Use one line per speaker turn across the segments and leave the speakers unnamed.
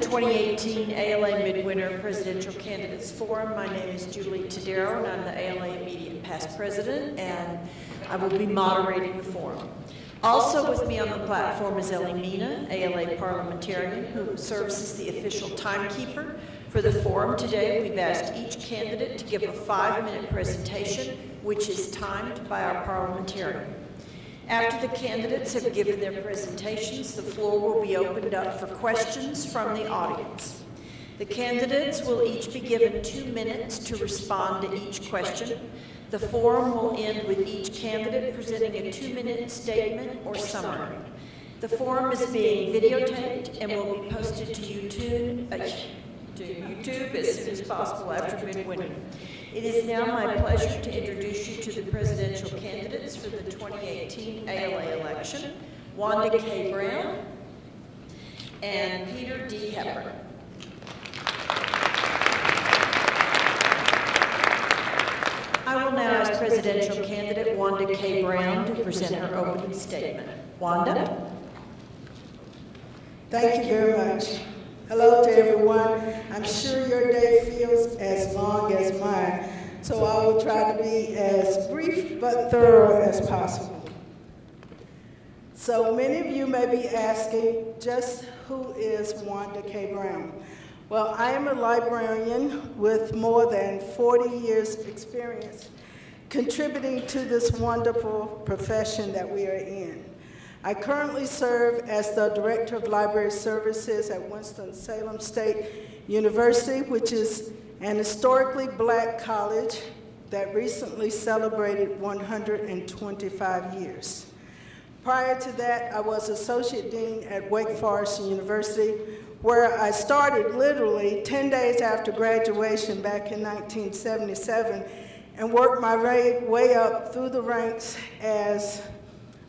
2018 ALA Midwinter Presidential Candidates Forum. My name is Julie Tadero, and I'm the ALA Immediate Past President, and I will be moderating the forum. Also with me on the platform is Ellie Mina, ALA parliamentarian, who serves as the official timekeeper for the forum. Today, we've asked each candidate to give a 5-minute presentation, which is timed by our parliamentarian. After the candidates have given their presentations, the floor will be opened up for questions from the audience. The candidates will each be given 2 minutes to respond to each question. The forum will end with each candidate presenting a 2-minute statement or summary. The forum is being videotaped and will be posted to YouTube as soon as possible after Midwinter. It is now my pleasure to introduce you to the presidential candidates for the 2018 ALA election, Wanda K. Brown and Peter D. Heifer. I will now ask presidential candidate Wanda K. Brown to present her opening statement. Wanda?
Thank you very much. Hello to everyone. I'm sure your day feels as long as mine, so I will try to be as brief but thorough as possible. So many of you may be asking, just who is Wanda K. Brown? Well, I am a librarian with more than 40 years experience contributing to this wonderful profession that we are in. I currently serve as the Director of Library Services at Winston-Salem State University, which is an historically black college that recently celebrated 125 years. Prior to that, I was Associate Dean at Wake Forest University, where I started literally 10 days after graduation back in 1977 and worked my way up through the ranks as,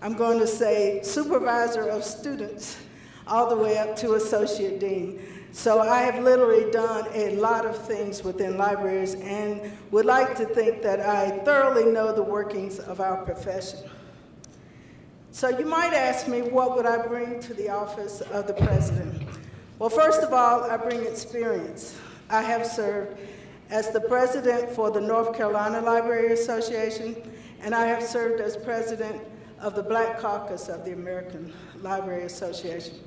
I'm going to say, supervisor of students, all the way up to associate dean. So I have literally done a lot of things within libraries and would like to think that I thoroughly know the workings of our profession. So you might ask me, what would I bring to the office of the president? Well, first of all, I bring experience. I have served as the president for the North Carolina Library Association, and I have served as president of the Black Caucus of the American Library Association.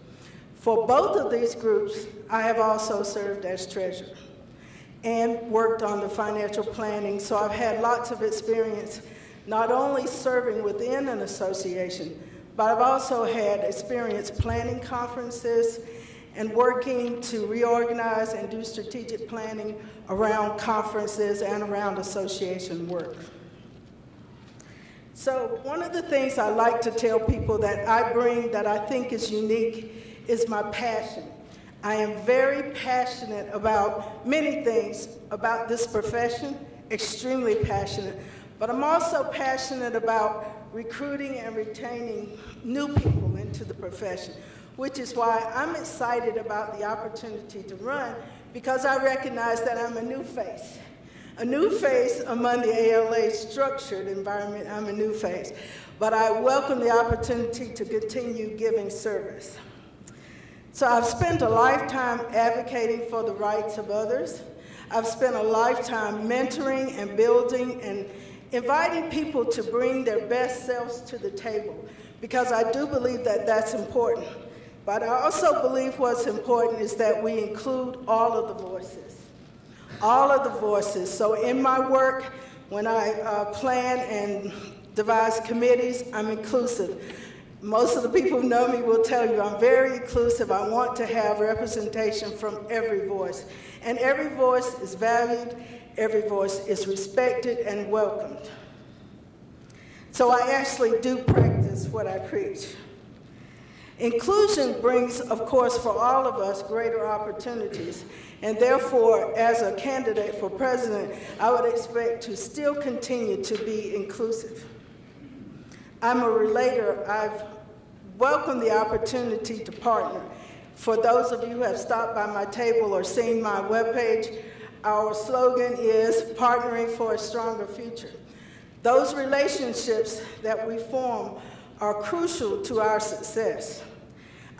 For both of these groups, I have also served as treasurer and worked on the financial planning, so I've had lots of experience not only serving within an association, but I've also had experience planning conferences and working to reorganize and do strategic planning around conferences and around association work. So one of the things I like to tell people that I bring that I think is unique is my passion. I am very passionate about many things about this profession, extremely passionate, but I'm also passionate about recruiting and retaining new people into the profession, which is why I'm excited about the opportunity to run, because I recognize that I'm a new face. A new face among the ALA structured environment. I'm a new face, but I welcome the opportunity to continue giving service. So I've spent a lifetime advocating for the rights of others. I've spent a lifetime mentoring and building and inviting people to bring their best selves to the table, because I do believe that that's important. But I also believe what's important is that we include all of the voices. All of the voices. So in my work, when I plan and devise committees, I'm inclusive. Most of the people who know me will tell you I'm very inclusive. I want to have representation from every voice. And every voice is valued, every voice is respected and welcomed. So I actually do practice what I preach. Inclusion brings, of course, for all of us, greater opportunities. And therefore, as a candidate for president, I would expect to still continue to be inclusive. I'm a relator. I've welcomed the opportunity to partner. For those of you who have stopped by my table or seen my webpage, our slogan is partnering for a stronger future. Those relationships that we form are crucial to our success.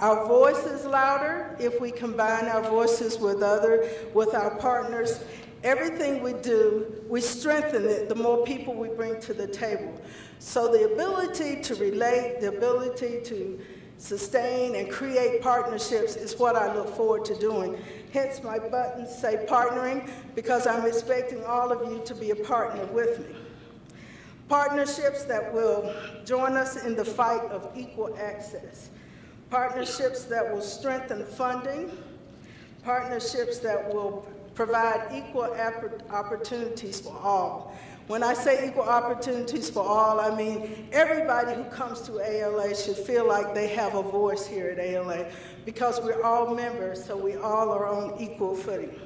Our voice is louder if we combine our voices with our partners. Everything we do, we strengthen it the more people we bring to the table. So the ability to relate, the ability to sustain and create partnerships is what I look forward to doing. Hence my buttons say partnering, because I'm expecting all of you to be a partner with me. Partnerships that will join us in the fight of equal access. Partnerships that will strengthen funding. Partnerships that will provide equal opportunities for all. When I say equal opportunities for all, I mean everybody who comes to ALA should feel like they have a voice here at ALA, because we're all members, so we all are on equal footing.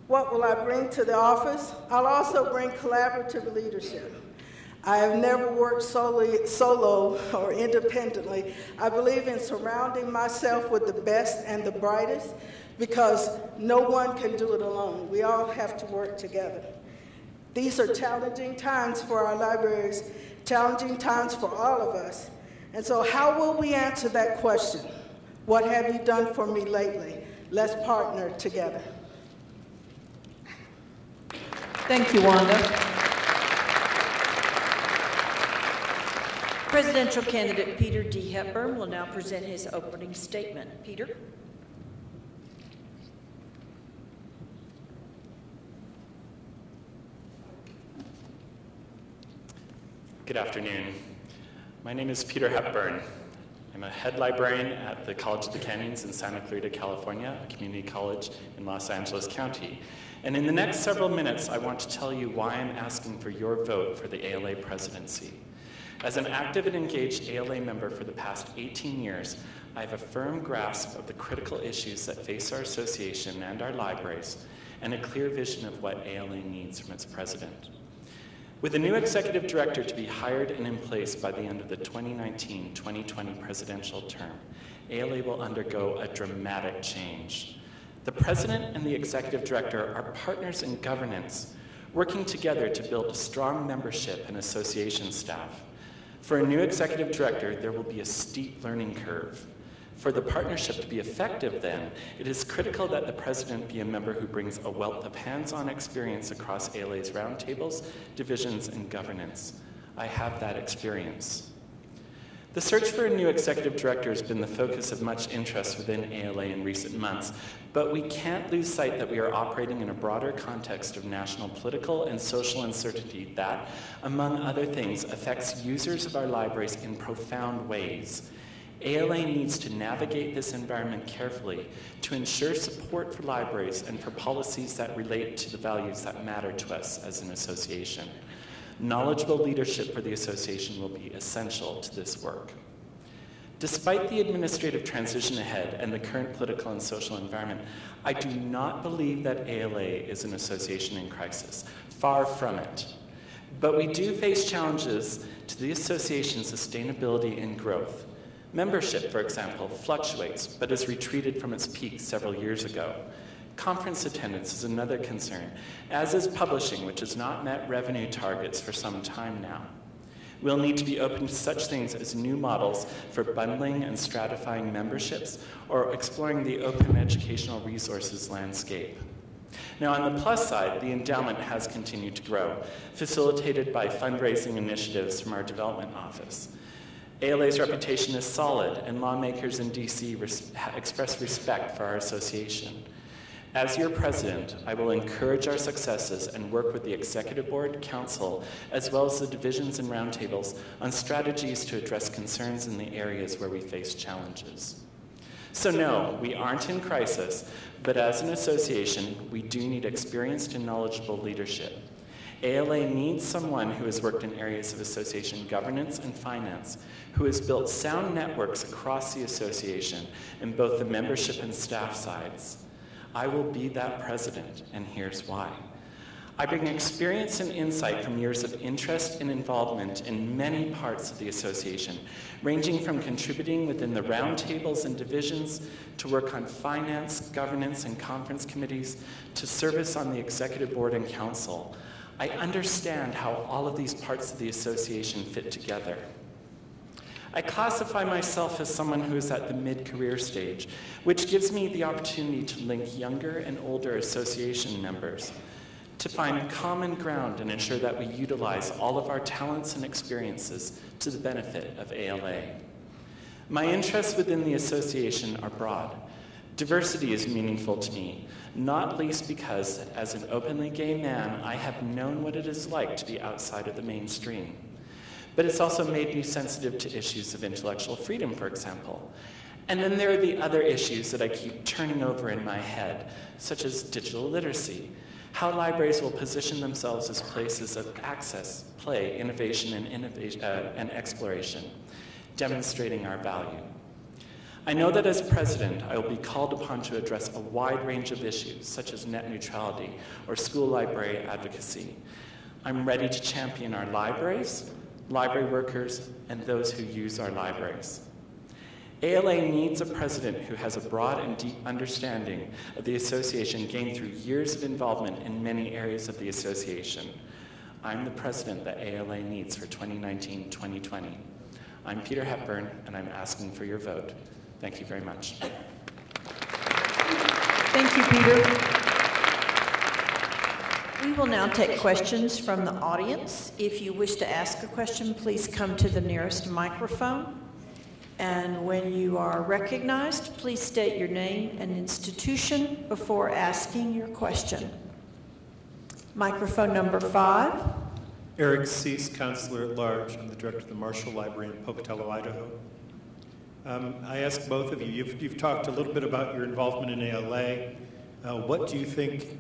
What will I bring to the office? I'll also bring collaborative leadership. I have never worked solo or independently. I believe in surrounding myself with the best and the brightest, because no one can do it alone. We all have to work together. These are challenging times for our libraries, challenging times for all of us. And so how will we answer that question? What have you done for me lately? Let's partner together.
Thank you, Wanda. Presidential candidate Peter D. Hepburn will now present his opening statement. Peter?
Good afternoon. My name is Peter Hepburn. I'm a head librarian at the College of the Canyons in Santa Clarita, California, a community college in Los Angeles County. And in the next several minutes, I want to tell you why I'm asking for your vote for the ALA presidency. As an active and engaged ALA member for the past 18 years, I have a firm grasp of the critical issues that face our association and our libraries, and a clear vision of what ALA needs from its president. With a new executive director to be hired and in place by the end of the 2019-2020 presidential term, ALA will undergo a dramatic change. The president and the executive director are partners in governance, working together to build a strong membership and association staff. For a new executive director, there will be a steep learning curve. For the partnership to be effective, then, it is critical that the president be a member who brings a wealth of hands-on experience across ALA's roundtables, divisions, and governance. I have that experience. The search for a new executive director has been the focus of much interest within ALA in recent months, but we can't lose sight that we are operating in a broader context of national political and social uncertainty that, among other things, affects users of our libraries in profound ways. ALA needs to navigate this environment carefully to ensure support for libraries and for policies that relate to the values that matter to us as an association. Knowledgeable leadership for the association will be essential to this work. Despite the administrative transition ahead and the current political and social environment, I do not believe that ALA is an association in crisis. Far from it. But we do face challenges to the association's sustainability and growth. Membership, for example, fluctuates, but has retreated from its peak several years ago. Conference attendance is another concern, as is publishing, which has not met revenue targets for some time now. We'll need to be open to such things as new models for bundling and stratifying memberships, or exploring the open educational resources landscape. Now, on the plus side, the endowment has continued to grow, facilitated by fundraising initiatives from our development office. ALA's reputation is solid, and lawmakers in DC express respect for our association. As your president, I will encourage our successes and work with the executive board, council, as well as the divisions and roundtables on strategies to address concerns in the areas where we face challenges. So no, we aren't in crisis, but as an association, we do need experienced and knowledgeable leadership. ALA needs someone who has worked in areas of association governance and finance, who has built sound networks across the association in both the membership and staff sides. I will be that president, and here's why. I bring experience and insight from years of interest and involvement in many parts of the association, ranging from contributing within the roundtables and divisions to work on finance, governance, and conference committees, to service on the executive board and council. I understand how all of these parts of the association fit together. I classify myself as someone who is at the mid-career stage, which gives me the opportunity to link younger and older association members, to find common ground and ensure that we utilize all of our talents and experiences to the benefit of ALA. My interests within the association are broad. Diversity is meaningful to me, not least because, as an openly gay man, I have known what it is like to be outside of the mainstream. But it's also made me sensitive to issues of intellectual freedom, for example. And then there are the other issues that I keep turning over in my head, such as digital literacy, how libraries will position themselves as places of access, play, innovation, and exploration, demonstrating our value. I know that as president, I will be called upon to address a wide range of issues, such as net neutrality or school library advocacy. I'm ready to champion our libraries, library workers, and those who use our libraries. ALA needs a president who has a broad and deep understanding of the association gained through years of involvement in many areas of the association. I'm the president that ALA needs for 2019-2020. I'm Peter Hepburn, and I'm asking for your vote. Thank you very much.
Thank you, Peter. We will now take questions from the audience. If you wish to ask a question, please come to the nearest microphone. And when you are recognized, please state your name and institution before asking your question. Microphone number 5.
Eric Cease, Counselor at Large. I'm the Director of the Marshall Library in Pocatello, Idaho. I ask both of you, you've talked a little bit about your involvement in ALA. What do you think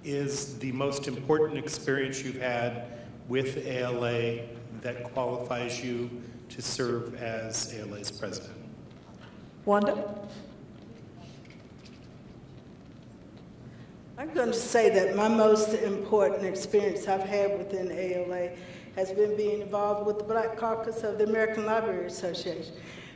is the most important experience you've had with ALA that qualifies you to serve as ALA's president?
Wanda?
I'm going to say that my most important experience I've had within ALA has been being involved with the Black Caucus of the American Library Association,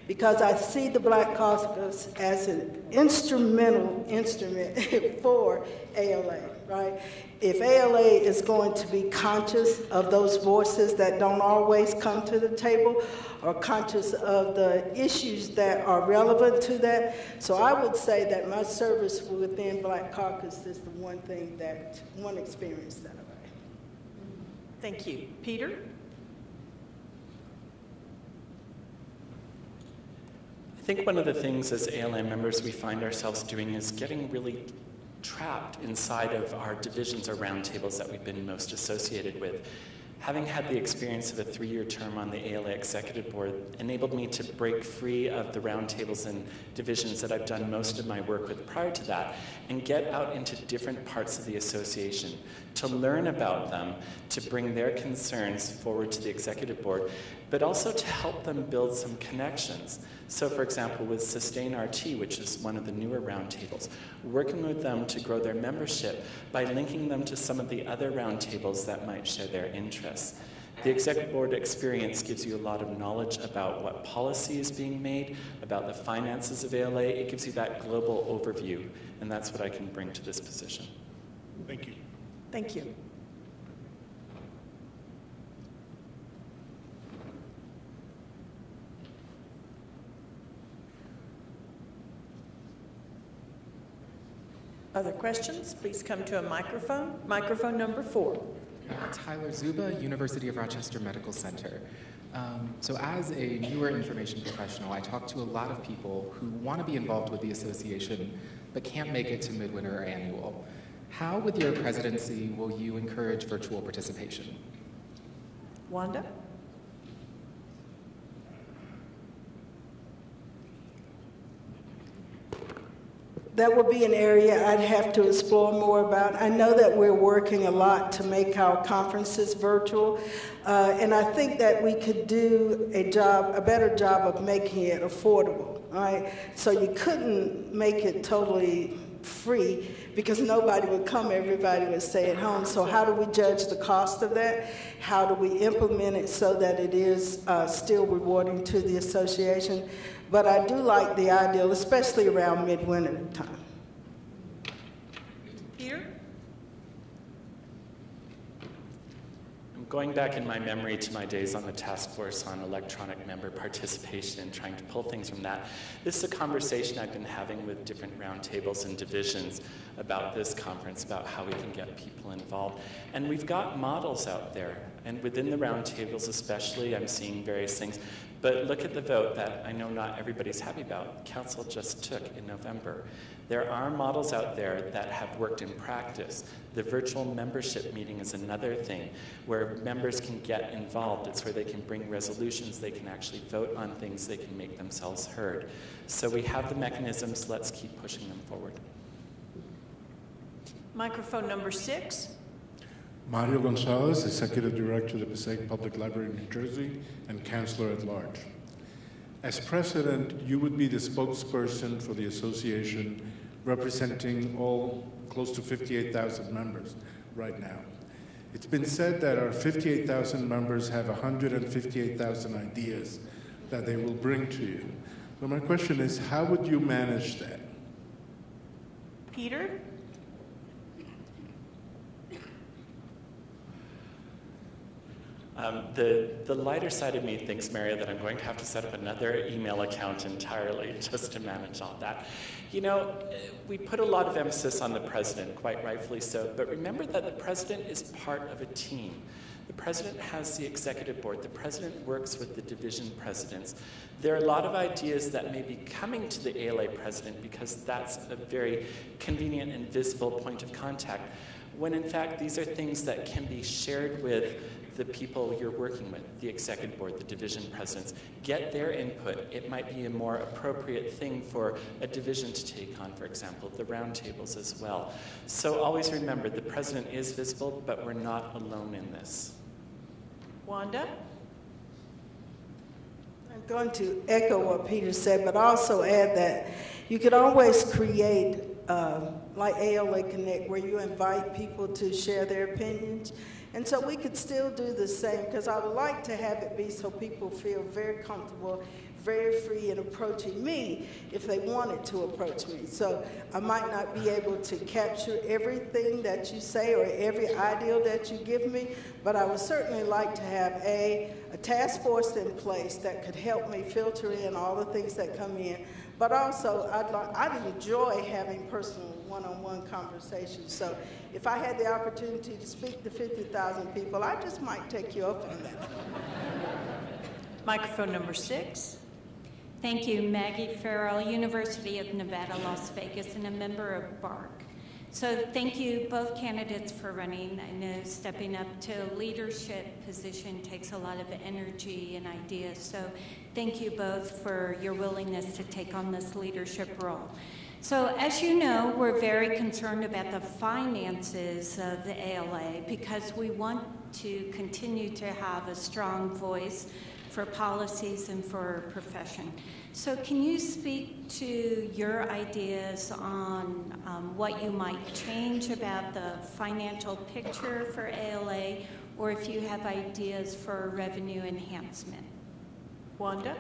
because I see the Black Caucus as an instrumental instrument for ALA, right? If ALA is going to be conscious of those voices that don't always come to the table, or conscious of the issues that are relevant to that, so I would say that my service within Black Caucus is the one experience that I've had.
Thank you. Peter?
I think one of the things as ALA members we find ourselves doing is getting really trapped inside of our divisions or roundtables that we've been most associated with. Having had the experience of a 3-year term on the ALA Executive Board enabled me to break free of the roundtables and divisions that I've done most of my work with prior to that and get out into different parts of the association to learn about them, to bring their concerns forward to the Executive Board, but also to help them build some connections. So for example, with Sustain RT, which is one of the newer roundtables, working with them to grow their membership by linking them to some of the other roundtables that might share their interests. The Executive Board experience gives you a lot of knowledge about what policy is being made, about the finances of ALA. It gives you that global overview, and that's what I can bring to this position.
Thank you.
Thank you. Other questions? Please come to a microphone. Microphone number 4.
Tyler Zuba, University of Rochester Medical Center. So as a newer information professional, I talk to a lot of people who want to be involved with the association but can't make it to Midwinter or annual. How, with your presidency, will you encourage virtual participation?
Wanda?
That would be an area I'd have to explore more about. I know that we're working a lot to make our conferences virtual, and I think that we could do a better job of making it affordable, right? So you couldn't make it totally free because nobody would come, everybody would stay at home. So how do we judge the cost of that? How do we implement it so that it is still rewarding to the association? But I do like the ideal, especially around midwinter time.
Peter?
I'm going back in my memory to my days on the task force on electronic member participation and trying to pull things from that, this is a conversation I've been having with different roundtables and divisions about this conference, about how we can get people involved. And we've got models out there, and within the roundtables especially, I'm seeing various things. But look at the vote that I know not everybody's happy about. Council just took in November. There are models out there that have worked in practice. The virtual membership meeting is another thing where members can get involved. It's where they can bring resolutions, they can actually vote on things, they can make themselves heard. So we have the mechanisms, let's keep pushing them forward.
Microphone number 6.
Mario Gonzales, Executive Director of the Passaic Public Library in New Jersey and Counselor at Large. As President, you would be the spokesperson for the association representing all close to 58,000 members right now. It's been said that our 58,000 members have 158,000 ideas that they will bring to you. So my question is, how would you manage that?
Peter?
The lighter side of me thinks, Maria, that I'm going to have to set up another email account entirely just to manage all that. You know, we put a lot of emphasis on the president, quite rightfully so, but remember that the president is part of a team. The president has the executive board. The president works with the division presidents. There are a lot of ideas that may be coming to the ALA president because that's a very convenient and visible point of contact, when in fact these are things that can be shared with the people you're working with, the executive board, the division presidents. Get their input. It might be a more appropriate thing for a division to take on, for example, the roundtables as well. So always remember, the president is visible, but we're not alone in this.
Wanda?
I'm going to echo what Peter said, but also add that you could always create, like ALA Connect, where you invite people to share their opinions. And so we could still do the same, because I would like to have it be so people feel very comfortable, very free in approaching me if they wanted to approach me. So I might not be able to capture everything that you say or every idea that you give me, but I would certainly like to have a task force in place that could help me filter in all the things that come in. But also, I'd enjoy having personal one-on-one conversations. So if I had the opportunity to speak to 50,000 people, I just might take you up on that.
Microphone number 6.
Thank you, Maggie Farrell, University of Nevada, Las Vegas, and a member of BARC. So thank you, both candidates, for running. I know stepping up to a leadership position takes a lot of energy and ideas. So thank you both for your willingness to take on this leadership role. So as you know, we're very concerned about the finances of the ALA because we want to continue to have a strong voice for policies and for our profession. So can you speak to your ideas on what you might change about the financial picture for ALA, or if you have ideas for revenue enhancement?
Wanda?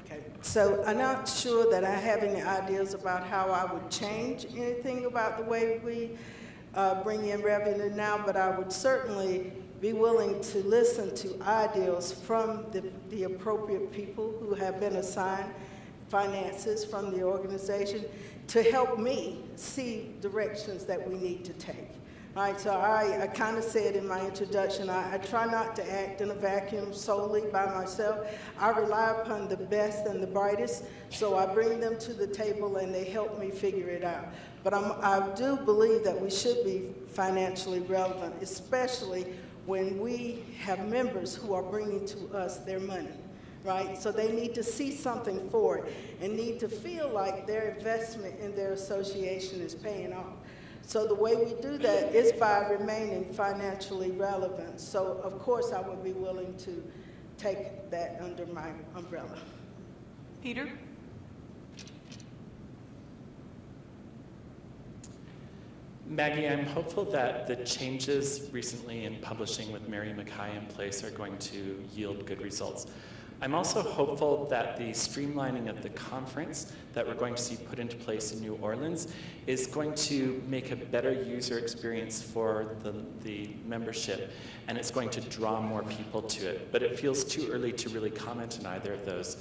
Okay, so I'm not sure that I have any ideas about how I would change anything about the way we bring in revenue now, but I would certainly be willing to listen to ideas from the appropriate people who have been assigned finances from the organization to help me see directions that we need to take. All right, so I kind of said in my introduction, I try not to act in a vacuum solely by myself. I rely upon the best and the brightest, so I bring them to the table and they help me figure it out. But I do believe that we should be financially relevant, especially when we have members who are bringing to us their money, right? So they need to see something for it and need to feel like their investment in their association is paying off. So the way we do that is by remaining financially relevant. So of course I would be willing to take that under my umbrella.
Peter?
Maggie, I'm hopeful that the changes recently in publishing with Mary Mackay in place are going to yield good results. I'm also hopeful that the streamlining of the conference that we're going to see put into place in New Orleans is going to make a better user experience for the membership, and it's going to draw more people to it. But it feels too early to really comment on either of those.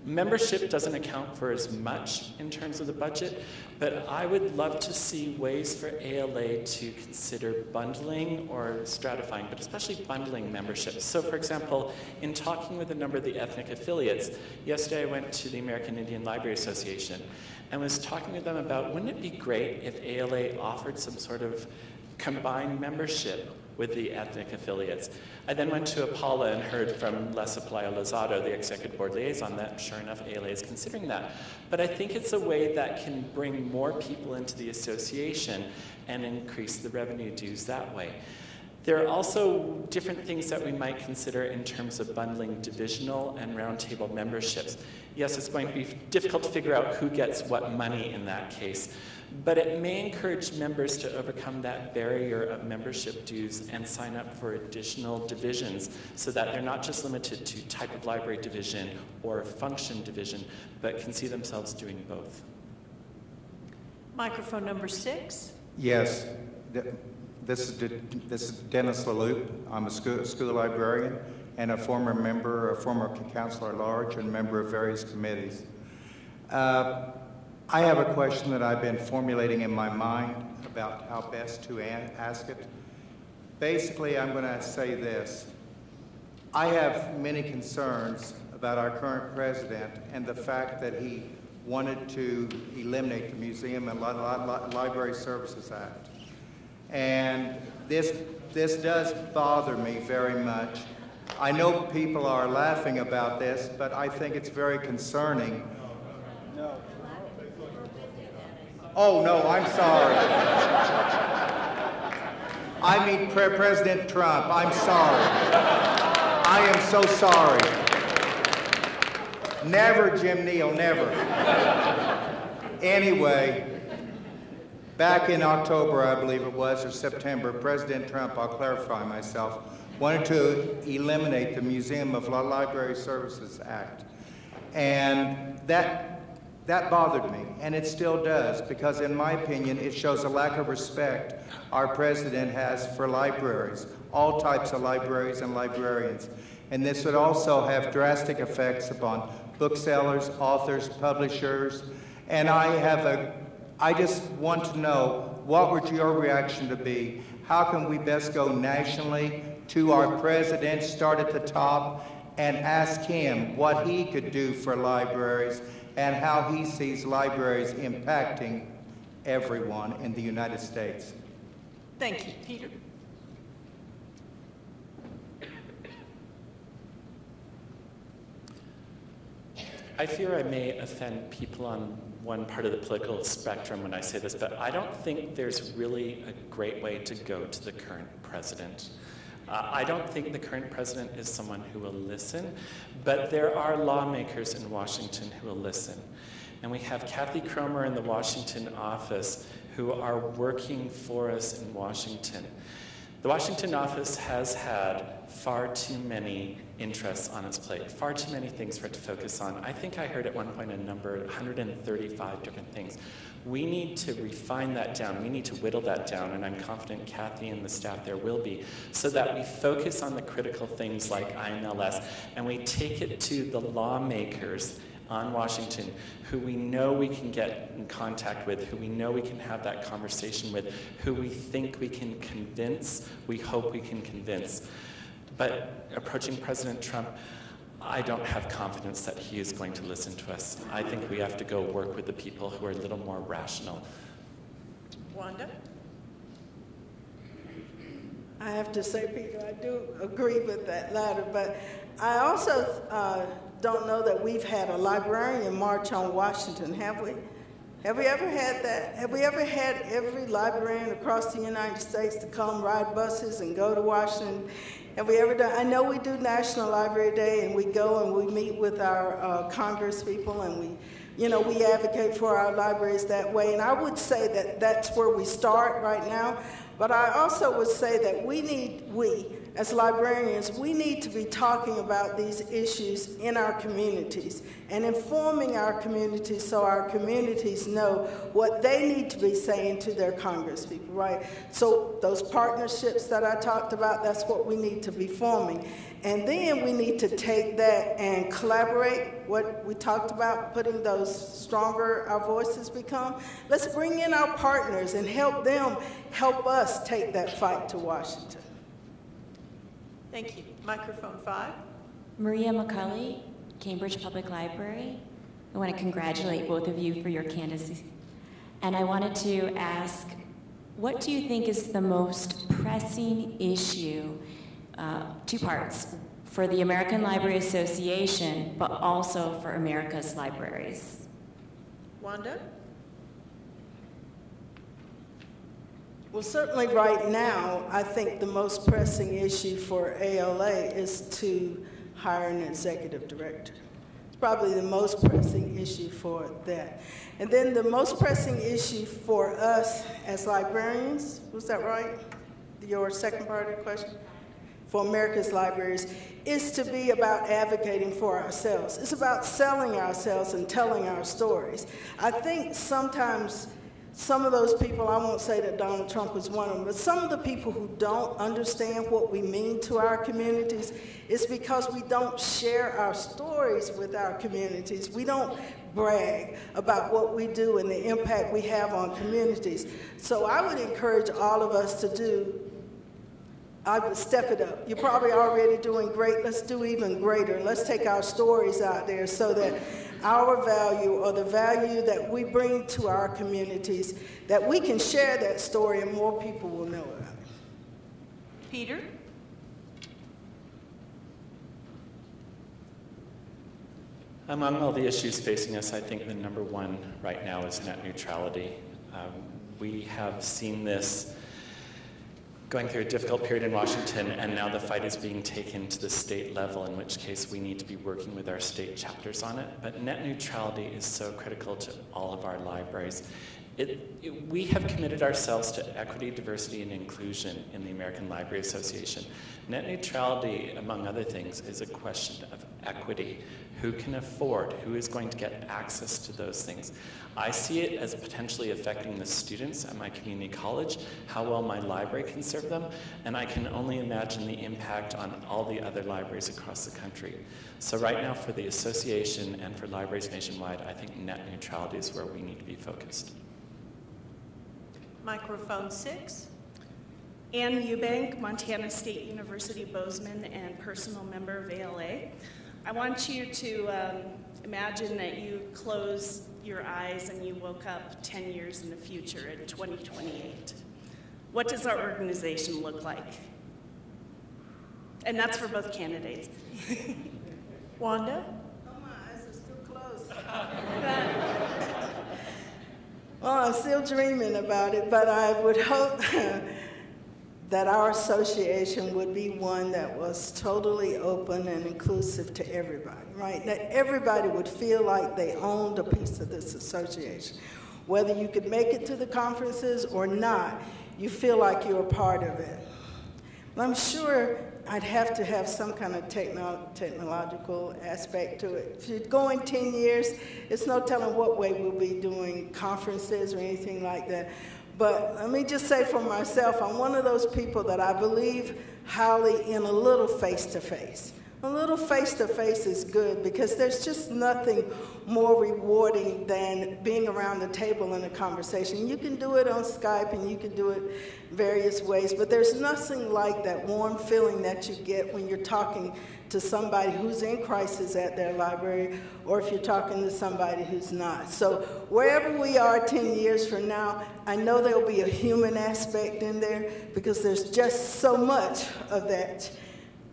Membership doesn't account for as much in terms of the budget, but I would love to see ways for ALA to consider bundling or stratifying, but especially bundling memberships. So for example, in talking with a number of the ethnic affiliates, yesterday I went to the American Indian Library Association and was talking with them about, wouldn't it be great if ALA offered some sort of combined membership with the ethnic affiliates? I then went to Apala and heard from Lesa Pelayo-Lozado, the executive board liaison, that sure enough ALA is considering that. But I think it's a way that can bring more people into the association and increase the revenue dues that way. There are also different things that we might consider in terms of bundling divisional and roundtable memberships. Yes, it's going to be difficult to figure out who gets what money in that case, but it may encourage members to overcome that barrier of membership dues and sign up for additional divisions so that they're not just limited to type of library division or function division, but can see themselves doing both.
Microphone number 6.
Yes, this is Dennis LaLoupe. I'm a school librarian and a former member, a former counselor at large and member of various committees. I have a question that I've been formulating in my mind about how best to ask it. Basically, I'm going to say this. I have many concerns about our current president and the fact that he wanted to eliminate the Museum and Library Services Act. And this does bother me very much. I know people are laughing about this, but I think it's very concerning. No. Oh, no, I'm sorry. I mean President Trump, I'm sorry. I am so sorry. Never, Jim Neal, never. Anyway, back in October, I believe it was, or September, President Trump, I'll clarify myself, wanted to eliminate the Museum of Library Services Act. And that bothered me, and it still does, because in my opinion, it shows a lack of respect our president has for libraries, all types of libraries and librarians. And this would also have drastic effects upon booksellers, authors, publishers. And I just want to know, what would your reaction to be? How can we best go nationally to our president, start at the top, and ask him what he could do for libraries and how he sees libraries impacting everyone in the United States?
Thank you. Peter?
I fear I may offend people on one part of the political spectrum when I say this, but I don't think there's really a great way to go to the current president. I don't think the current president is someone who will listen, but there are lawmakers in Washington who will listen. And we have Kathy Cromer in the Washington office who are working for us in Washington. The Washington office has had far too many interests on its plate, far too many things for it to focus on. I think I heard at one point a number, 135 different things. We need to refine that down. We need to whittle that down, and I'm confident Kathy and the staff there will be, so that we focus on the critical things like IMLS, and we take it to the lawmakers on Washington who we know we can get in contact with, who we know we can have that conversation with, who we think we can convince, we hope we can convince. But approaching President Trump, I don't have confidence that he is going to listen to us. I think we have to go work with the people who are a little more rational.
Wanda?
I have to say, Peter, I do agree with that latter, but I also don't know that we've had a librarian march on Washington, have we? Have we ever had that? Have we ever had every librarian across the United States to come ride buses and go to Washington? Have we ever done? I know we do National Library Day, and we go and we meet with our Congress people, and we advocate for our libraries that way. And I would say that that's where we start right now. But I also would say that we, as librarians, we need to be talking about these issues in our communities and informing our communities so our communities know what they need to be saying to their congresspeople, right? So those partnerships that I talked about, that's what we need to be forming. And then we need to take that and collaborate, what we talked about, putting those stronger our voices become. Let's bring in our partners and help them help us take that fight to Washington.
Thank you. Microphone 5.
Maria McCulley, Cambridge Public Library. I want to congratulate both of you for your candidacy. And I wanted to ask, what do you think is the most pressing issue, 2 parts, for the American Library Association, but also for America's libraries?
Wanda?
Well, certainly right now, I think the most pressing issue for ALA is to hire an executive director. It's probably the most pressing issue for that. And then the most pressing issue for us as librarians, was that right? Your second part of the question? For America's libraries, is to be about advocating for ourselves. It's about selling ourselves and telling our stories. I think sometimes some of those people, I won't say that Donald Trump was one of them, but some of the people who don't understand what we mean to our communities is because we don't share our stories with our communities. We don't brag about what we do and the impact we have on communities. So I would encourage all of us to do, I would step it up. You're probably already doing great. Let's do even greater. Let's take our stories out there so that our value, or the value that we bring to our communities, that we can share that story and more people will know about it.
Peter?
Among all the issues facing us, I think the number one right now is net neutrality. We have seen this going through a difficult period in Washington, and now the fight is being taken to the state level, in which case we need to be working with our state chapters on it. But net neutrality is so critical to all of our libraries. We have committed ourselves to equity, diversity, and inclusion in the American Library Association. Net neutrality, among other things, is a question of equity. Who can afford? Who is going to get access to those things? I see it as potentially affecting the students at my community college, how well my library can serve them, and I can only imagine the impact on all the other libraries across the country. So right now, for the association and for libraries nationwide, I think net neutrality is where we need to be focused.
Microphone 6.
Ann Eubank, Montana State University Bozeman, and personal member of ALA. I want you to imagine that you close your eyes and you woke up 10 years in the future in 2028. What does our organization look like? And that's for both candidates.
Wanda?
Oh, my eyes are still closed. Well, I'm still dreaming about it, but I would hope that our association would be one that was totally open and inclusive to everybody, right? That everybody would feel like they owned a piece of this association. Whether you could make it to the conferences or not, you feel like you're a part of it. But I'm sure I'd have to have some kind of technological aspect to it. If you're going 10 years, it's no telling what way we'll be doing conferences or anything like that. But let me just say for myself, I'm one of those people that I believe highly in a little face-to-face. A little face-to-face is good because there's just nothing more rewarding than being around the table in a conversation. You can do it on Skype and you can do it various ways, but there's nothing like that warm feeling that you get when you're talking to somebody who's in crisis at their library, or if you're talking to somebody who's not. So wherever we are 10 years from now, I know there'll be a human aspect in there because there's just so much of that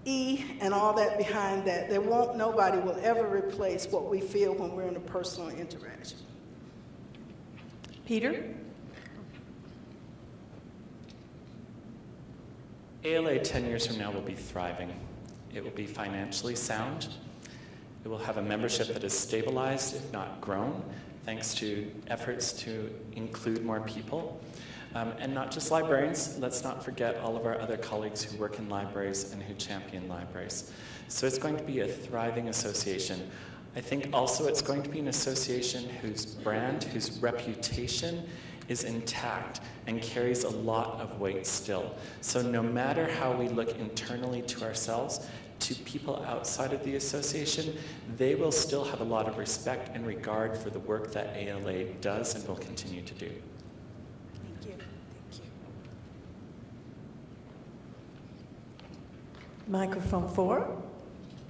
and all that behind that. Nobody will ever replace what we feel when we're in a personal interaction.
Peter?
ALA 10 years from now will be thriving. It will be financially sound. It will have a membership that is stabilized, if not grown, thanks to efforts to include more people. And not just librarians, let's not forget all of our other colleagues who work in libraries and who champion libraries. So it's going to be a thriving association. I think also it's going to be an association whose brand, whose reputation is intact and carries a lot of weight still. So no matter how we look internally to ourselves, to people outside of the association, they will still have a lot of respect and regard for the work that ALA does and will continue to do.
Thank you. Thank you.
Microphone 4.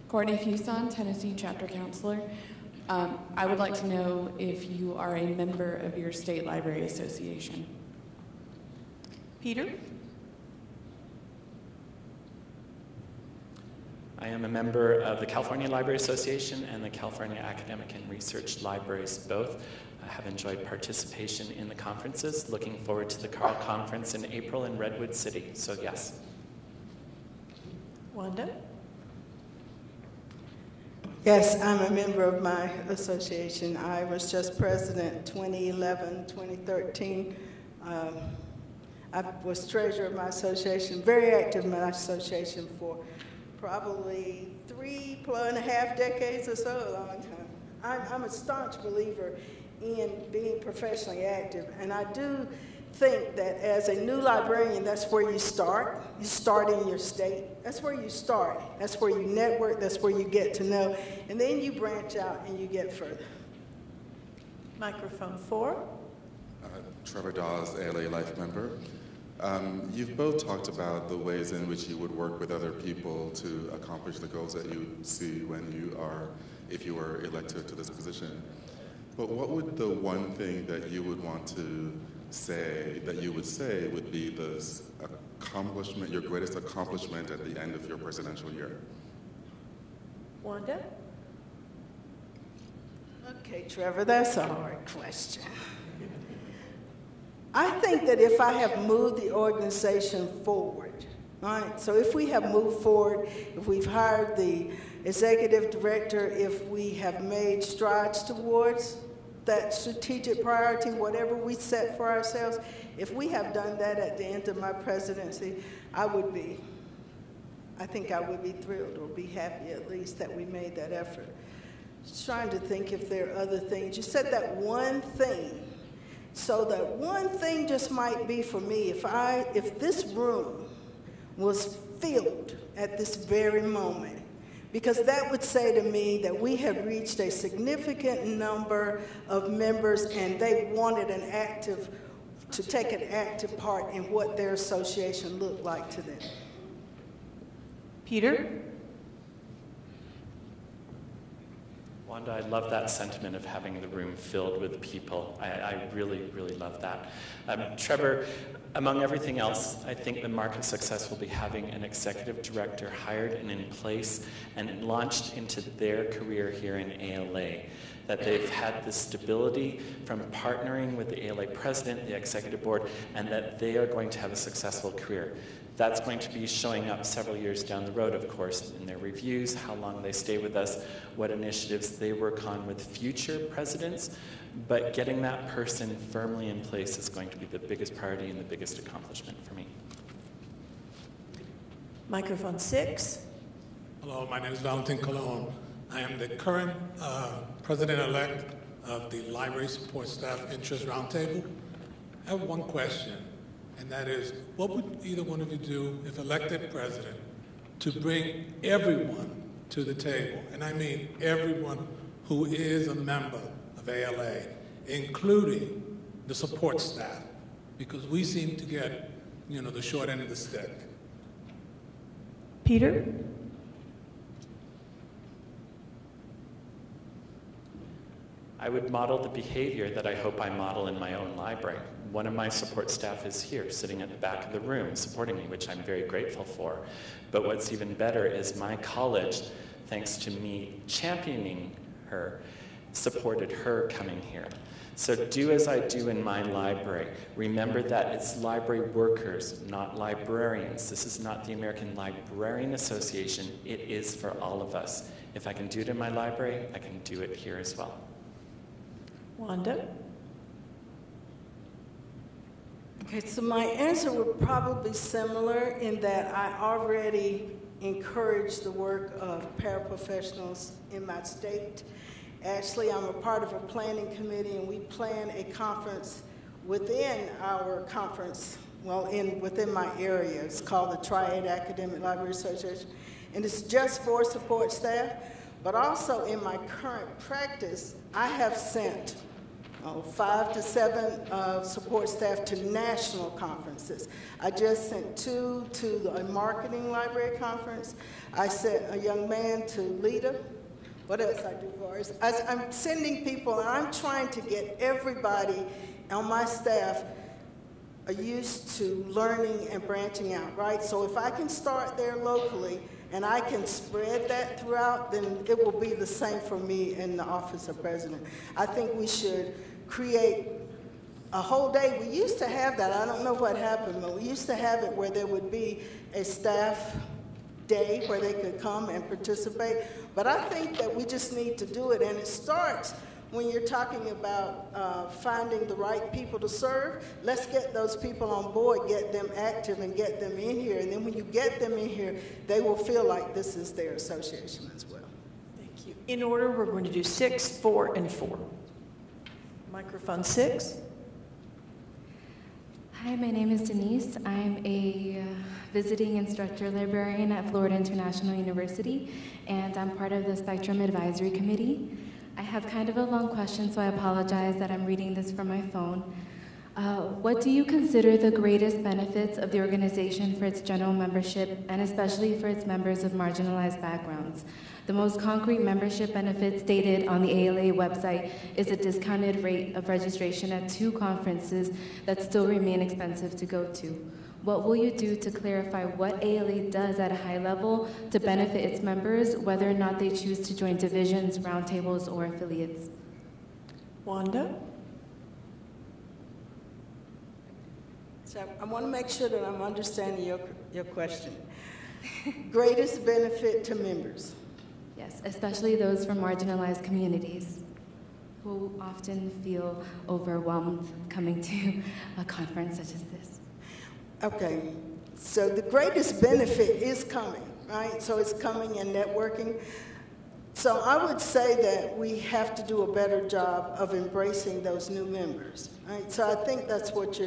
Courtney Fuson, Tennessee Chapter Counselor. I would like to know if you are a member of your state library association.
Peter?
I am a member of the California Library Association and the California Academic and Research Libraries both. I have enjoyed participation in the conferences, looking forward to the Carl Conference in April in Redwood City, so yes.
Wanda?
Yes, I'm a member of my association. I was just president 2011, 2013. I was treasurer of my association, very active in my association for probably 3.5 decades or so, a long time. I'm a staunch believer in being professionally active, and I do think that as a new librarian, that's where you start. You start in your state. That's where you start. That's where you network. That's where you get to know. And then you branch out and you get further.
Microphone 4.
Trevor Dawes, ALA Life member. You've both talked about the ways in which you would work with other people to accomplish the goals that you see when you are, if you were elected to this position. But what would the one thing that you would want to say, that you would say would be the accomplishment, your greatest accomplishment at the end of your presidential year?
Wanda?
Okay, Trevor, that's a hard question. I think that if I have moved the organization forward, all right, so if we have moved forward, if we've hired the executive director, if we have made strides towards that strategic priority, whatever we set for ourselves, if we have done that at the end of my presidency, I think I would be thrilled or be happy at least that we made that effort. Just trying to think if there are other things. You said that one thing. So that one thing just might be for me, if this room was filled at this very moment, because that would say to me that we have reached a significant number of members and they wanted to take an active part in what their association looked like to them.
Peter?
Wanda, I love that sentiment of having the room filled with people. I really, really love that. Trevor, among everything else, I think the mark of success will be having an executive director hired and in place and launched into their career here in ALA. That they've had the stability from partnering with the ALA president, the executive board, and that they are going to have a successful career. That's going to be showing up several years down the road, of course, in their reviews, how long they stay with us, what initiatives they work on with future presidents. But getting that person firmly in place is going to be the biggest priority and the biggest accomplishment for me.
Microphone 6.
Hello, my name is Valentin Cologne. I am the current president-elect of the Library Support Staff Interest Roundtable. I have one question. And that is, what would either one of you do if elected president to bring everyone to the table? And I mean everyone who is a member of ALA, including the support staff, because we seem to get, the short end of the stick.
Peter?
I would model the behavior that I hope I model in my own library. One of my support staff is here, sitting at the back of the room, supporting me, which I'm very grateful for. But what's even better is my college, thanks to me championing her, supported her coming here. So do as I do in my library. Remember that it's library workers, not librarians. This is not the American Librarian Association. It is for all of us. If I can do it in my library, I can do it here as well.
Wanda?
Okay, so my answer would probably be similar in that I already encourage the work of paraprofessionals in my state. Actually, I'm a part of a planning committee, and we plan a conference within our conference, well, within my area. It's called the Triad Academic Library Association, and it's just for support staff. But also in my current practice, I have sent 5 to 7 support staff to national conferences. I just sent 2 to the marketing library conference. I sent a young man to LEADA. What else I do for us? I'm sending people, and I'm trying to get everybody on my staff used to learning and branching out, right? So if I can start there locally and I can spread that throughout, then it will be the same for me in the office of president. I think we should create a whole day. We used to have that. I don't know what happened, but we used to have it where there would be a staff day where they could come and participate. But I think that we just need to do it, and it starts when you're talking about finding the right people to serve. Let's get those people on board, get them active, and get them in here. And then when you get them in here, they will feel like this is their association as well.
Thank you. In order, we're going to do 6, 4, and 4. Microphone 6.
Hi, my name is Denise. I'm a visiting instructor librarian at Florida International University, and I'm part of the Spectrum Advisory Committee. I have kind of a long question, so I apologize that I'm reading this from my phone. What do you consider the greatest benefits of the organization for its general membership, and especially for its members of marginalized backgrounds? The most concrete membership benefit stated on the ALA website is a discounted rate of registration at 2 conferences that still remain expensive to go to. What will you do to clarify what ALA does at a high level to benefit its members, whether or not they choose to join divisions, roundtables, or affiliates?
Wanda?
So I want to make sure that I'm understanding your question. Greatest benefit to members?
Yes, especially those from marginalized communities who often feel overwhelmed coming to a conference such as this.
Okay, so the greatest benefit is coming, right? So it's coming and networking. So I would say that we have to do a better job of embracing those new members, right? So I think that's what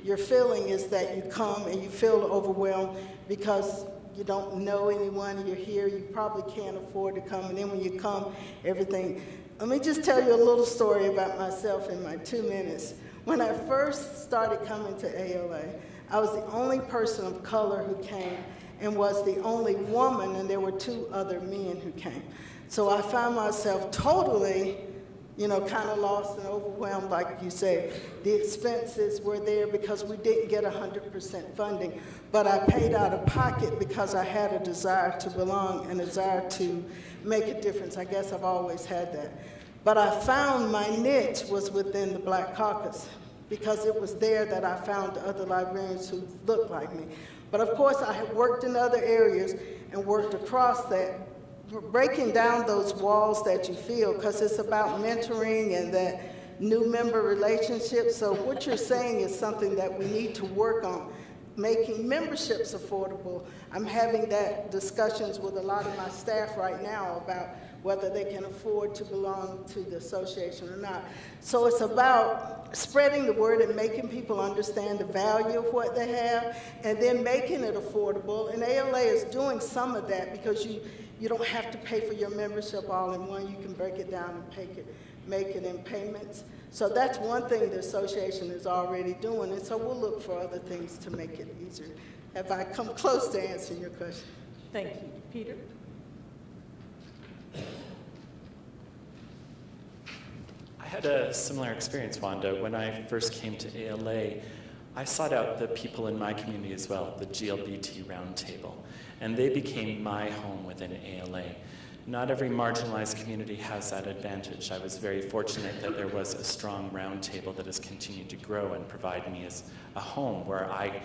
you're feeling, is that you come and you feel overwhelmed because you don't know anyone, you're here, you probably can't afford to come, and then when you come, everything. Let me just tell you a little story about myself in my 2 minutes. When I first started coming to ALA, I was the only person of color who came and was the only woman, and there were 2 other men who came. So I found myself totally, kind of lost and overwhelmed, like you said. The expenses were there because we didn't get 100% funding, but I paid out of pocket because I had a desire to belong and a desire to make a difference. I guess I've always had that. But I found my niche was within the Black Caucus, because it was there that I found other librarians who looked like me. But of course, I had worked in other areas and worked across that, breaking down those walls that you feel, because it's about mentoring and that new member relationship. So what you're saying is something that we need to work on, making memberships affordable. I'm having that discussions with a lot of my staff right now about whether they can afford to belong to the association or not. So it's about spreading the word and making people understand the value of what they have, and then making it affordable. And ALA is doing some of that, because you don't have to pay for your membership all in one. You can break it down and make it in payments. So that's one thing the association is already doing, and so we'll look for other things to make it easier. Have I come close to answering your question?
Thank you. Peter?
I had a similar experience, Wanda. When I first came to ALA, I sought out the people in my community as well, the GLBT Roundtable, and they became my home within ALA. Not every marginalized community has that advantage. I was very fortunate that there was a strong roundtable that has continued to grow and provide me as a home where I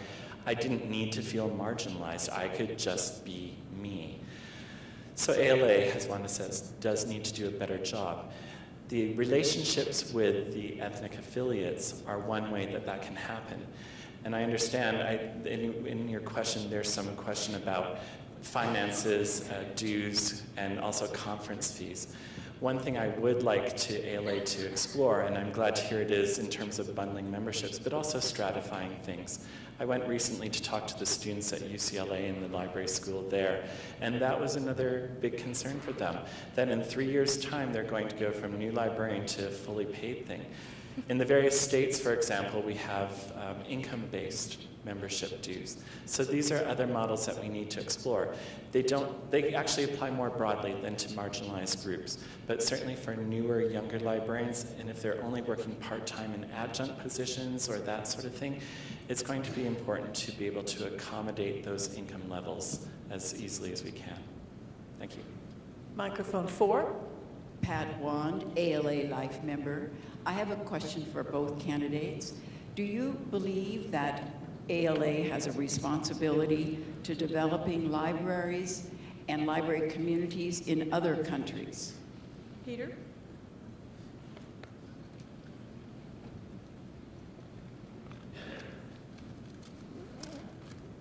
didn't need to feel marginalized. I could just be me. So ALA, as Wanda says, does need to do a better job. The relationships with the ethnic affiliates are one way that that can happen. And I understand, in your question, there's some question about finances, dues, and also conference fees. One thing I would like to ALA to explore, and I'm glad to hear it is in terms of bundling memberships, but also stratifying things. I went recently to talk to the students at UCLA in the library school there, and that was another big concern for them, that in 3 years' time they're going to go from new librarian to fully paid thing. In the various states, for example, we have income-based membership dues. So these are other models that we need to explore. They actually apply more broadly than to marginalized groups, but certainly for newer, younger librarians, and if they're only working part-time in adjunct positions or that sort of thing, it's going to be important to be able to accommodate those income levels as easily as we can. Thank you.
Microphone 4.
Pat Wand, ALA Life member. I have a question for both candidates. Do you believe that ALA has a responsibility to developing libraries and library communities in other countries?
Peter?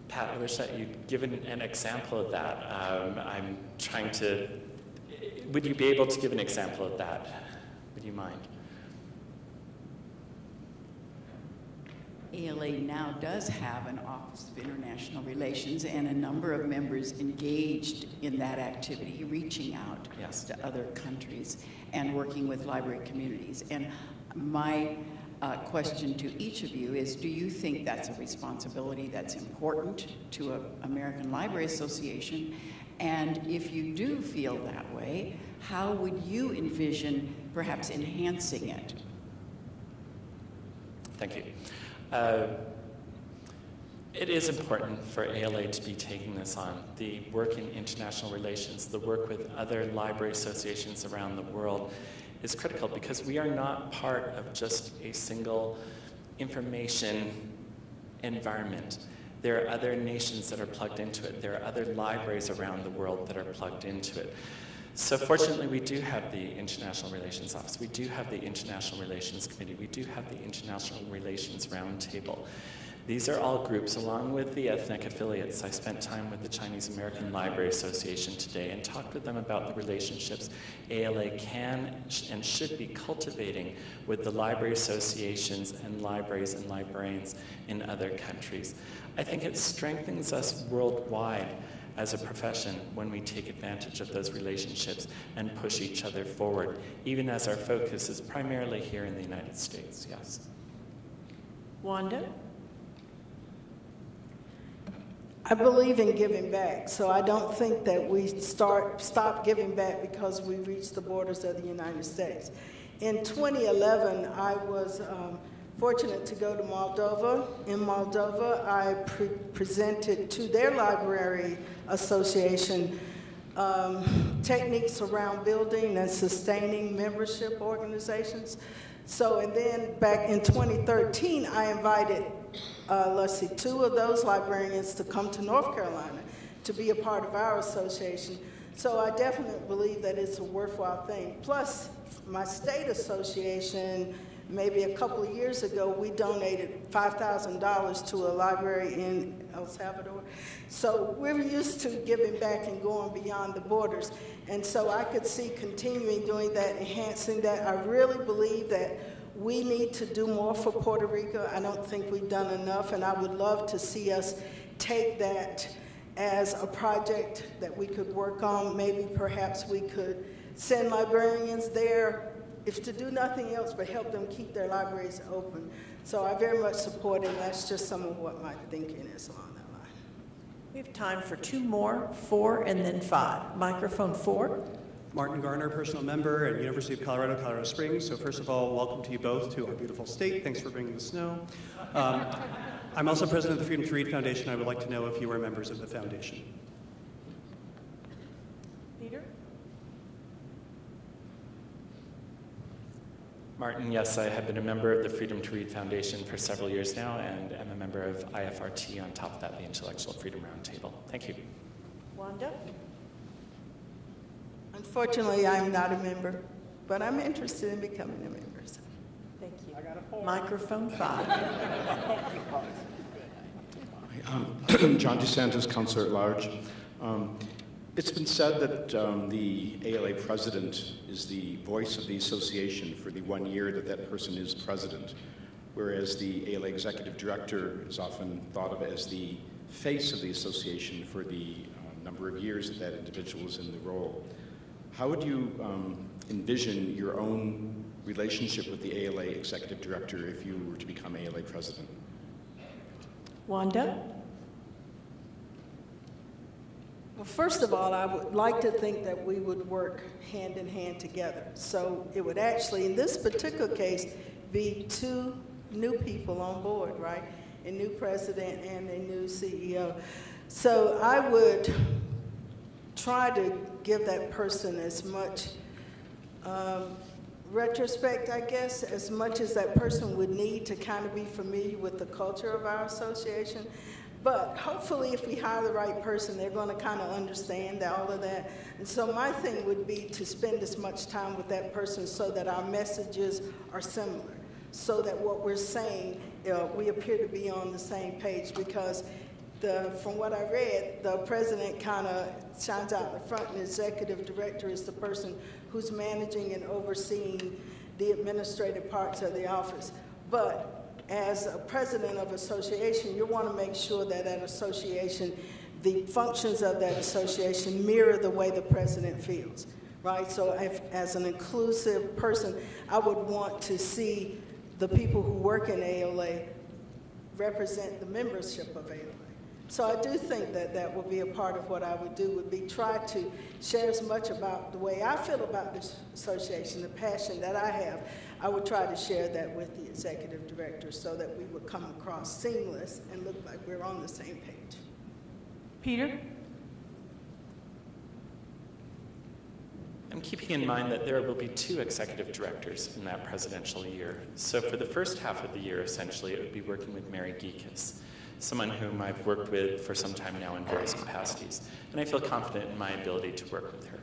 Pat, I wish that you'd given an example of that. I'm trying to, would you be able to give an example of that? Would you mind?
ALA now does have an Office of International Relations and a number of members engaged in that activity, reaching out to other countries and working with library communities. And my question to each of you is, do you think that's a responsibility that's important to an American Library Association? And if you do feel that way, how would you envision perhaps enhancing it?
Thank you. It is important for ALA to be taking this on. The work in international relations, the work with other library associations around the world is critical because we are not part of just a single information environment. There are other nations that are plugged into it. There are other libraries around the world that are plugged into it. So fortunately, we do have the International Relations Office. We do have the International Relations Committee. We do have the International Relations Roundtable. These are all groups, along with the ethnic affiliates. I spent time with the Chinese American Library Association today and talked with them about the relationships ALA can and should be cultivating with the library associations and libraries and librarians in other countries. I think it strengthens us worldwide as a profession when we take advantage of those relationships and push each other forward, even as our focus is primarily here in the United States. Yes.
Wanda?
I believe in giving back, so I don't think that we stop giving back because we reach the borders of the United States. In 2011, I was fortunate to go to Moldova. In Moldova, I presented to their library association techniques around building and sustaining membership organizations. So, and then back in 2013, I invited, 2 of those librarians to come to North Carolina to be a part of our association. So I definitely believe that it's a worthwhile thing. Plus, my state association, maybe a couple of years ago, we donated $5,000 to a library in El Salvador. So we're used to giving back and going beyond the borders. And so I could see continuing doing that, enhancing that. I really believe that we need to do more for Puerto Rico. I don't think we've done enough, and I would love to see us take that as a project that we could work on. Maybe perhaps we could send librarians there, if to do nothing else but help them keep their libraries open. So I very much support it. That's just some of what my thinking is along that line.
We have time for 2 more, 4, and then 5. Microphone 4.
Martin Garner, personal member at University of Colorado, Colorado Springs. So first of all, welcome to you both to our beautiful state. Thanks for bringing the snow. I'm also president of the Freedom to Read Foundation. I would like to know if you are members of the foundation.
Peter?
Martin, yes, I have been a member of the Freedom to Read Foundation for several years now, and am a member of IFRT, on top of that, the Intellectual Freedom Roundtable. Thank you.
Wanda?
Unfortunately, I'm not a member, but I'm interested in becoming a member. So.
Thank you. Microphone 5.
John DeSantis, Counselor at Large. It's been said that the ALA president is the voice of the association for the 1 year that that person is president, whereas the ALA executive director is often thought of as the face of the association for the number of years that that individual is in the role. How would you envision your own relationship with the ALA executive director if you were to become ALA president?
Wanda?
Well, first of all, I would like to think that we would work hand in hand together. So it would actually, in this particular case, be 2 new people on board, right? A new president and a new CEO. So I would try to give that person as much retrospect, I guess, as much as that person would need to kind of be familiar with the culture of our association. But hopefully if we hire the right person, they're going to kind of understand all of that. And so my thing would be to spend as much time with that person so that our messages are similar, so that what we're saying, we appear to be on the same page, because from what I read, the president kind of shines out in the front, and the executive director is the person who's managing and overseeing the administrative parts of the office. But as a president of association, you want to make sure that that association, the functions of that association mirror the way the president feels, right? So as an inclusive person, I would want to see the people who work in ALA represent the membership of ALA. So I do think that that would be a part of what I would do, would be try to share as much about the way I feel about this association, the passion that I have. I would try to share that with the executive director so that we would come across seamless and look like we're on the same page.
Peter?
I'm keeping in mind that there will be 2 executive directors in that presidential year. So for the first half of the year, essentially, it would be working with Mary Geekus, someone whom I've worked with for some time now in various capacities, and I feel confident in my ability to work with her.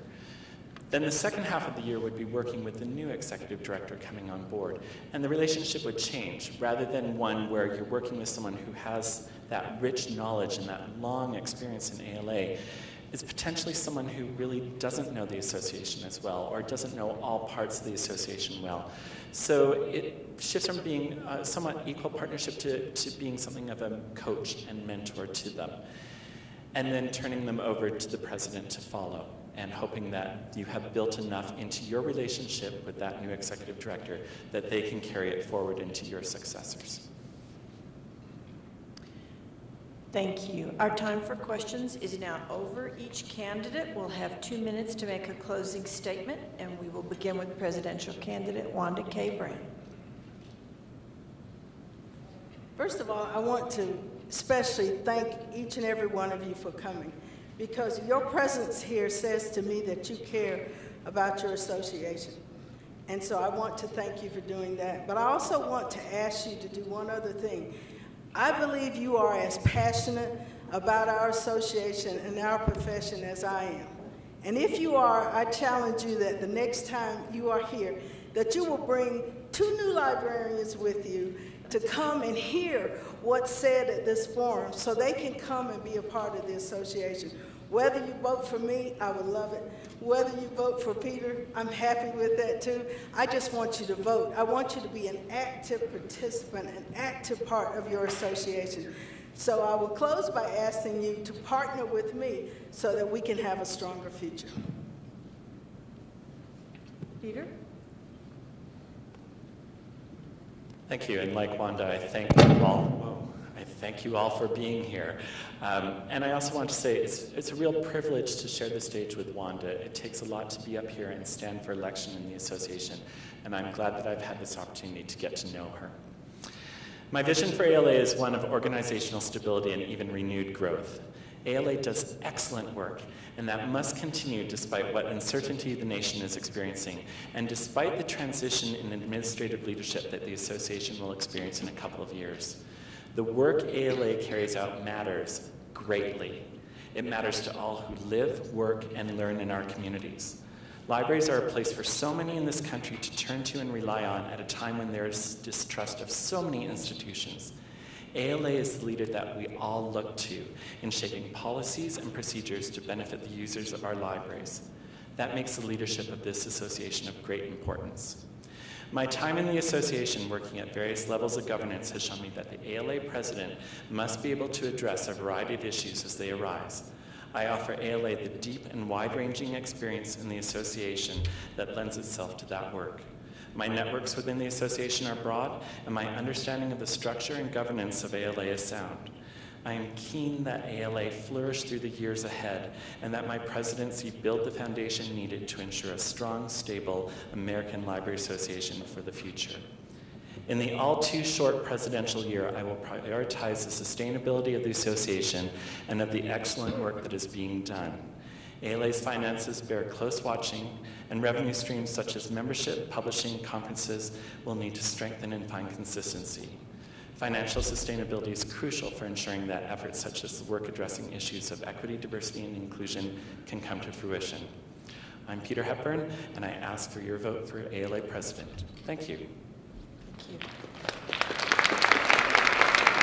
Then the second half of the year would be working with the new executive director coming on board, and the relationship would change. Rather than one where you're working with someone who has that rich knowledge and that long experience in ALA, is potentially someone who really doesn't know the association as well, or doesn't know all parts of the association well. So it shifts from being a somewhat equal partnership to being something of a coach and mentor to them. And then turning them over to the president to follow, and hoping that you have built enough into your relationship with that new executive director that they can carry it forward into your successors.
Thank you. Our time for questions is now over. Each candidate will have 2 minutes to make a closing statement, and we will begin with presidential candidate Wanda K. Brown.
First of all, I want to especially thank each and every one of you for coming, because your presence here says to me that you care about your association. And so I want to thank you for doing that. But I also want to ask you to do one other thing. I believe you are as passionate about our association and our profession as I am. And if you are, I challenge you that the next time you are here, that you will bring 2 new librarians with you to come and hear what's said at this forum so they can come and be a part of the association. Whether you vote for me, I would love it. Whether you vote for Peter, I'm happy with that too. I just want you to vote. I want you to be an active participant, an active part of your association. So I will close by asking you to partner with me so that we can have a stronger future.
Peter?
Thank you, and like Wanda, I thank you all. I thank you all for being here. And I also want to say it's a real privilege to share the stage with Wanda. It takes a lot to be up here and stand for election in the association, and I'm glad that I've had this opportunity to get to know her. My vision for ALA is one of organizational stability and even renewed growth. ALA does excellent work, and that must continue despite what uncertainty the nation is experiencing, and despite the transition in administrative leadership that the association will experience in a couple of years. The work ALA carries out matters greatly. It matters to all who live, work, and learn in our communities. Libraries are a place for so many in this country to turn to and rely on at a time when there is distrust of so many institutions. ALA is the leader that we all look to in shaping policies and procedures to benefit the users of our libraries. That makes the leadership of this association of great importance. My time in the association working at various levels of governance has shown me that the ALA president must be able to address a variety of issues as they arise. I offer ALA the deep and wide-ranging experience in the association that lends itself to that work. My networks within the association are broad, and my understanding of the structure and governance of ALA is sound. I am keen that ALA flourish through the years ahead, and that my presidency build the foundation needed to ensure a strong, stable American Library Association for the future. In the all too short presidential year, I will prioritize the sustainability of the association and of the excellent work that is being done. ALA's finances bear close watching, and revenue streams such as membership, publishing, conferences will need to strengthen and find consistency. Financial sustainability is crucial for ensuring that efforts such as the work addressing issues of equity, diversity, and inclusion can come to fruition. I'm Peter Hepburn, and I ask for your vote for ALA President. Thank you.
Thank you.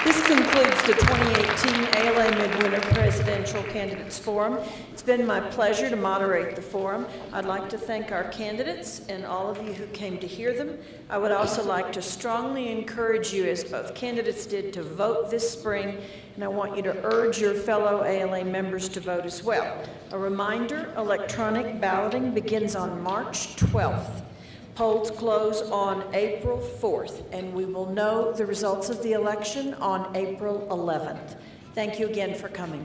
This concludes the 2018 ALA Midwinter Presidential Candidates Forum. It's been my pleasure to moderate the forum. I'd like to thank our candidates and all of you who came to hear them. I would also like to strongly encourage you, as both candidates did, to vote this spring, and I want you to urge your fellow ALA members to vote as well. A reminder, electronic balloting begins on March 12th. Polls close on April 4th, and we will know the results of the election on April 11th. Thank you again for coming.